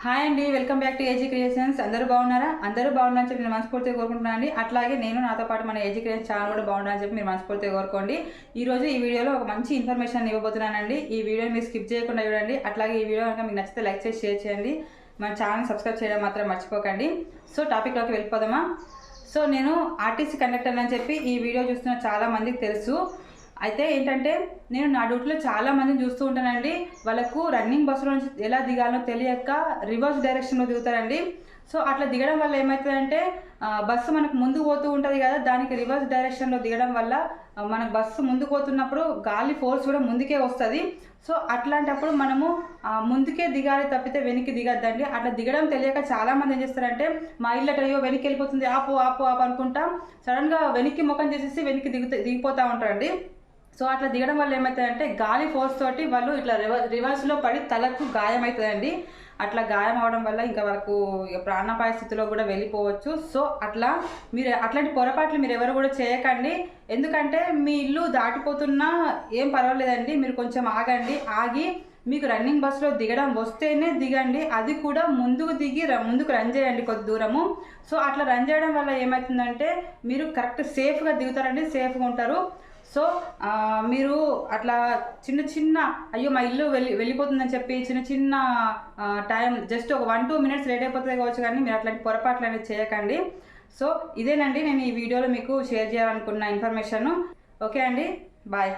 Hi అండి, welcome back to AG creations. అందరూ బాగున్నారా? అందరూ బాగున్నారని చెప్పి నేను మనస్ఫూర్తిగా కోరుకుంటున్నాను అండి. అట్లాగే నేను నాతో పాటు మన ఏజీ క్రియేషన్స్ ఛానల్ కూడా బాగుండాలని చెప్పి మీరు మనస్ఫూర్తిగా కోరుకోండి. ఈరోజు ఈ వీడియోలో ఒక మంచి ఇన్ఫర్మేషన్ ఇవ్వబోతున్నానండి. ఈ వీడియోని మీరు స్కిప్ చేయకుండా చూడండి. అట్లాగే ఈ వీడియో కనుక మీకు నచ్చితే లైక్ చేసి షేర్ చేయండి. మన ఛానల్ సబ్స్క్రైబ్ చేయడం మాత్రం మర్చిపోకండి. సో టాపిక్లోకి వెళ్ళిపోదామా? సో నేను ఆర్టీసీ కండక్టర్ అని చెప్పి ఈ వీడియో చూస్తున్న చాలా మందికి తెలుసు. అయితే ఏంటంటే నేను నా డ్యూటీలో చాలా మందిని చూస్తూ ఉంటానండి. వాళ్ళకు రన్నింగ్ బస్సులో నుంచి ఎలా దిగాలో తెలియక రివర్స్ డైరెక్షన్లో దిగుతారండి. సో అట్లా దిగడం వల్ల ఏమవుతుందంటే బస్సు మనకు ముందుకు పోతూ ఉంటుంది కదా, దానికి రివర్స్ డైరెక్షన్లో దిగడం వల్ల మనకు బస్సు ముందుకు పోతున్నప్పుడు గాలి ఫోర్స్ కూడా ముందుకే వస్తుంది. సో అట్లాంటప్పుడు మనము ముందుకే దిగాలి తప్పితే వెనక్కి దిగద్దండి. అట్లా దిగడం తెలియక చాలామంది ఏం చేస్తారంటే మా ఇల్లు అయ్యో వెనక్కి వెళ్ళిపోతుంది, ఆపు ఆపు ఆపు అనుకుంటా సడన్గా వెనక్కి ముఖం చేసేసి వెనక్కి దిగిపోతూ ఉంటారండి. సో అట్లా దిగడం వల్ల ఏమవుతుందంటే గాలి ఫోర్స్ తోటి వాళ్ళు ఇట్లా రివర్స్లో పడి తలకు గాయం అవుతుందండి. అట్లా గాయం అవడం వల్ల ఇంకా వాళ్ళకు ప్రాణాపాయ స్థితిలో కూడా వెళ్ళిపోవచ్చు. సో అట్లా మీరు అట్లాంటి పొరపాట్లు మీరు ఎవరు కూడా చేయకండి. ఎందుకంటే మీ ఇల్లు దాటిపోతున్నా ఏం పర్వాలేదండి, మీరు కొంచెం ఆగండి. ఆగి మీకు రన్నింగ్ బస్సులో దిగడం వస్తేనే దిగండి. అది కూడా ముందుకు దిగి ముందుకు రన్ చేయండి కొద్ది దూరము. సో అట్లా రన్ చేయడం వల్ల ఏమవుతుందంటే మీరు కరెక్ట్ సేఫ్గా దిగుతారండి, సేఫ్గా ఉంటారు. సో మీరు అట్లా చిన్న చిన్న అయ్యో మా ఇల్లు వెళ్ళిపోతుందని చెప్పి చిన్న చిన్న టైం జస్ట్ ఒక 1-2 minutes లేట్ అయిపోతుంది కావచ్చు, కానీ మీరు అట్లాంటి పొరపాట్లు అనేది చేయకండి. సో ఇదేనండి నేను ఈ వీడియోలో మీకు షేర్ చేయాలనుకున్న ఇన్ఫర్మేషన్. ఓకే అండి, బాయ్.